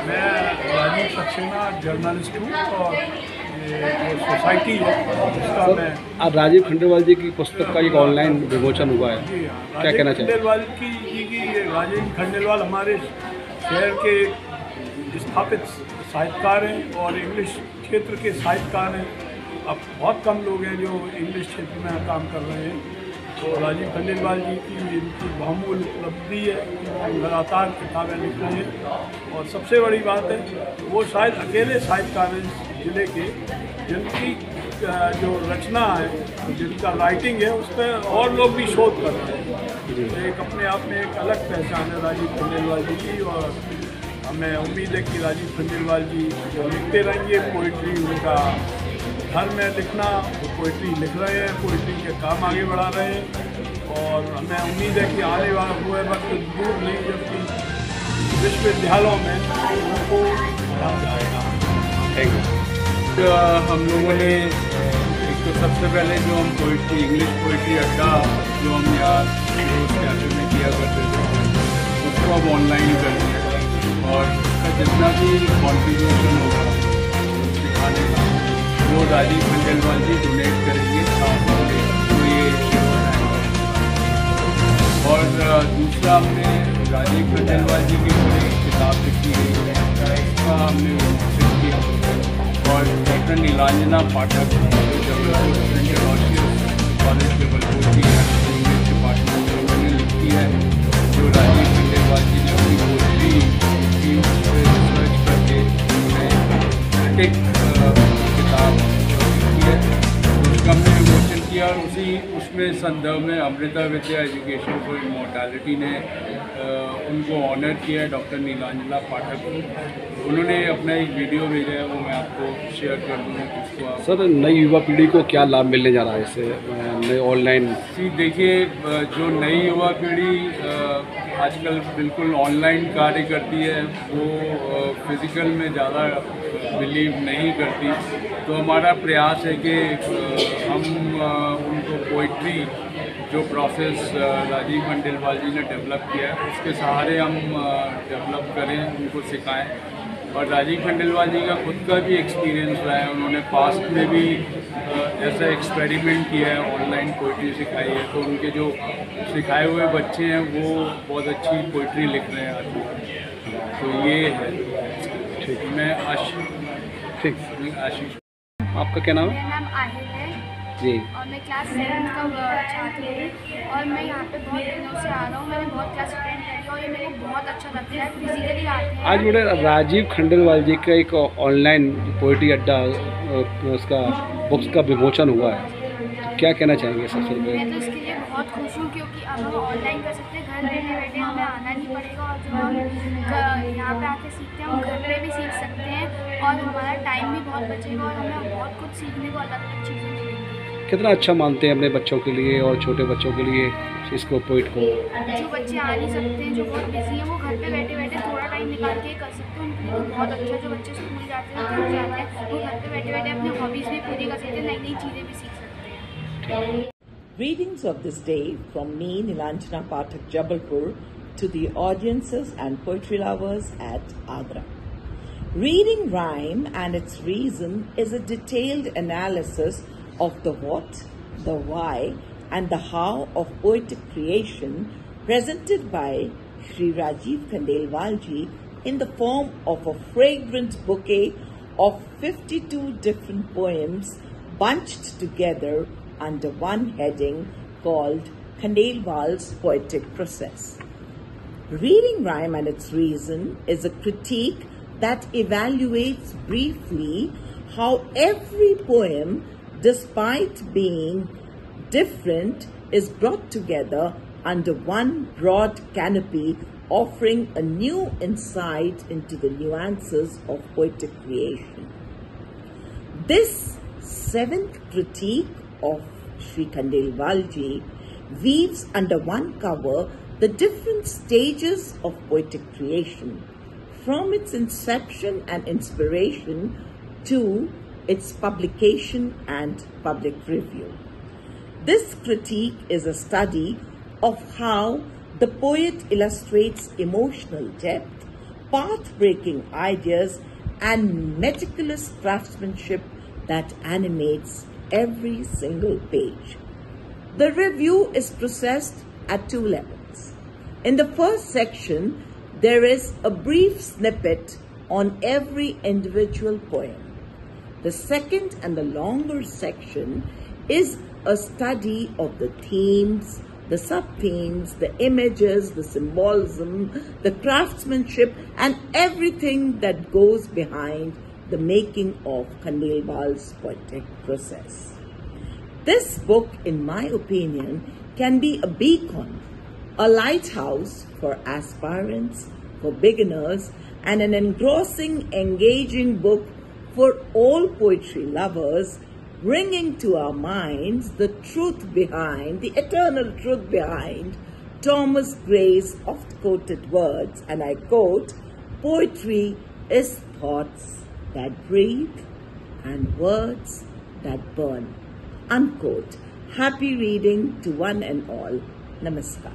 मैं राजीव सक्सेना जर्नलिस्ट हूँ और ये जो सोसाइटी है उसका मैं अब राजीव खंडेलवाल जी की पुस्तक का एक ऑनलाइन विमोचन हुआ है, जी हाँ, क्या कहना चाहिए? खंडेलवाल की राजीव खंडेलवाल हमारे शहर के स्थापित साहित्यकार हैं और इंग्लिश क्षेत्र के साहित्यकार हैं। अब बहुत कम लोग हैं जो इंग्लिश क्षेत्र में काम कर रहे हैं। तो राजीव खंडेलवाल जी की इनकी बहुमूल्य उपलब्धि है कि वो लगातार किताबें लिख रहे हैं। और सबसे बड़ी बात है वो शायद अकेले साहित्यकार हैं जिले के जिनकी जो रचना है, जिनका राइटिंग है, उस पर और लोग भी शोध कर रहे हैं। एक अपने आप में एक अलग पहचान है राजीव खंडेलवाल जी की। और हमें उम्मीद है कि राजीव खंडेलवाल जी जो लिखते रहेंगे पोइट्री, उनका घर में लिखना, वो पोइट्री लिख रहे हैं, पोइट्री के काम आगे बढ़ा रहे हैं। और हमें उम्मीद है कि आने वाला हुए वक्त दूर नहीं जबकि विश्वविद्यालयों में उनको पढ़ा जाएगा। Thank you. हम लोगों ने एक तो सबसे पहले जो हम पोइट्री, इंग्लिश पोइट्री अड्डा जो हम यहाँ रोज कैफे में किया करते थे, उसको अब ऑनलाइन ही कर दिया। और उसका जितना भी कॉन्ट्रीब्यूशन होगा सिखाने का वो राजीव खंडेलवाल जी डोनेट करेंगे तो ये और दूसरा हमने राजीव खंडेलवाल जी की पूरी किताब लिखी गई है, इसका हमने विमोचन किया। और डॉक्टर नीलांजना पाठक जो जबलपुर कॉलेज जबलपुर की इंग्लिश डिपार्टमेंट में उन्होंने लिखी है, जो राजीव खंडेलवाल जी ने अपनी पोइट्री की रिसर्च करके क्रिटिक किताब लिखी है, उसका हमने विमोचन किया। और उसमें संदर्भ में अमृता विद्या एजुकेशन फॉर इमॉर्टैलिटी ने उनको ऑनर किया है, डॉक्टर नीलांजना पाठक को। उन्होंने अपना एक वीडियो भेजा है, वो मैं आपको शेयर कर दूँगा उसको आप। सर, नई युवा पीढ़ी को क्या लाभ मिलने जा रहा है इससे, नए ऑनलाइन? जी देखिए, जो नई युवा पीढ़ी आजकल बिल्कुल ऑनलाइन कार्य करती है, वो फिज़िकल में ज़्यादा बिलीव नहीं करती। तो हमारा प्रयास है कि हम उनको पोइट्री जो प्रोसेस राजीव खंडेलवाल जी ने डेवलप किया है उसके सहारे हम डेवलप करें, उनको सिखाएं। और राजीव खंडेलवाल जी का खुद का भी एक्सपीरियंस रहा है, उन्होंने पास्ट में भी ऐसा एक्सपेरिमेंट किया है, ऑनलाइन पोइट्री सिखाई है। तो उनके जो सिखाए हुए बच्चे हैं वो बहुत अच्छी पोइट्री लिख रहे हैं आज। तो ये है। ठीक, मैं ठीक। आशीष। आपका क्या नाम है? मेरा नाम आहिल है जी। और मैं क्लास 7 का छात्र हूँ और मैं यहाँ पे बहुत दिनों से आ रहा हूँ। मैंने बहुत क्लास अटेंड करी और ये मेरे को बहुत अच्छा लगता है। फिजिकली आते हैं। आज मुझे राजीव खंडेलवाल जी का एक ऑनलाइन पोइट्री अड्डा उसका बुक्स का विमोचन हुआ है, क्या कहना चाहेंगे सबसे पहले? मैं तो इसके लिए बहुत खुश हूँ क्योंकि अब हम ऑनलाइन कर सकते हैं, घर बैठे बैठे हमें आना नहीं पड़ेगा। और जो हम यहाँ पे आके सीखते हैं हम घर पे भी सीख सकते हैं और हमारा टाइम भी बहुत बचेगा और हमें बहुत कुछ सीखने को अलग अलग चीज़ें मिलेंगी। कितना अच्छा मानते हैं अपने बच्चों के लिए और छोटे बच्चों के लिए इसको, पोइट को? जो बच्चे आ नहीं सकते हैं, जो बहुत बिजी हैं, वो घर पे बैठे बैठे थोड़ा टाइम निकाल के कर सकते हैं। उनके लिए तो बहुत अच्छा। जो बच्चे स्कूल जाते हैं, घर जाते हैं, वो घर पे बैठे बैठे अपनी हॉबीज़ भी पूरी कर सकते हैं, नई नई चीज़ें भी सीख सकते हैं। Readings of this day from me, Nilanjana Pathak, Jabalpur, to the audiences and poetry lovers at Agra. Reading rhyme and its reason is a detailed analysis of the what, the why, and the how of poetic creation presented by Shri Rajiv Khandelwal ji in the form of a fragrant bouquet of 52 different poems bunched together under one heading called Khandelwal's Poetic Process. Reading rhyme and its reason is a critique that evaluates briefly how every poem, despite being different, is brought together under one broad canopy, offering a new insight into the nuances of poetic creation. This seventh critique of Shri Khandelwal ji weaves under one cover the different stages of poetic creation, from its inception and inspiration to its publication and public review. This critique is a study of how the poet illustrates emotional depth, path-breaking ideas, and meticulous craftsmanship that animates every single page. The review is processed at two levels. In the first section, there is a brief snippet on every individual poem. The second and the longer section is a study of the themes, the sub-themes, the images, the symbolism, the craftsmanship, and everything that goes behind the making of Khandelwal's poetic process. This book, in my opinion, can be a beacon, a lighthouse for aspirants, for beginners, and an engrossing, engaging book for all poetry lovers, bringing to our minds the truth behind, the eternal truth behind Thomas Gray's oft-quoted words, and I quote, "Poetry is thoughts that breathe and words that burn," unquote. Happy reading to one and all. Namaskar.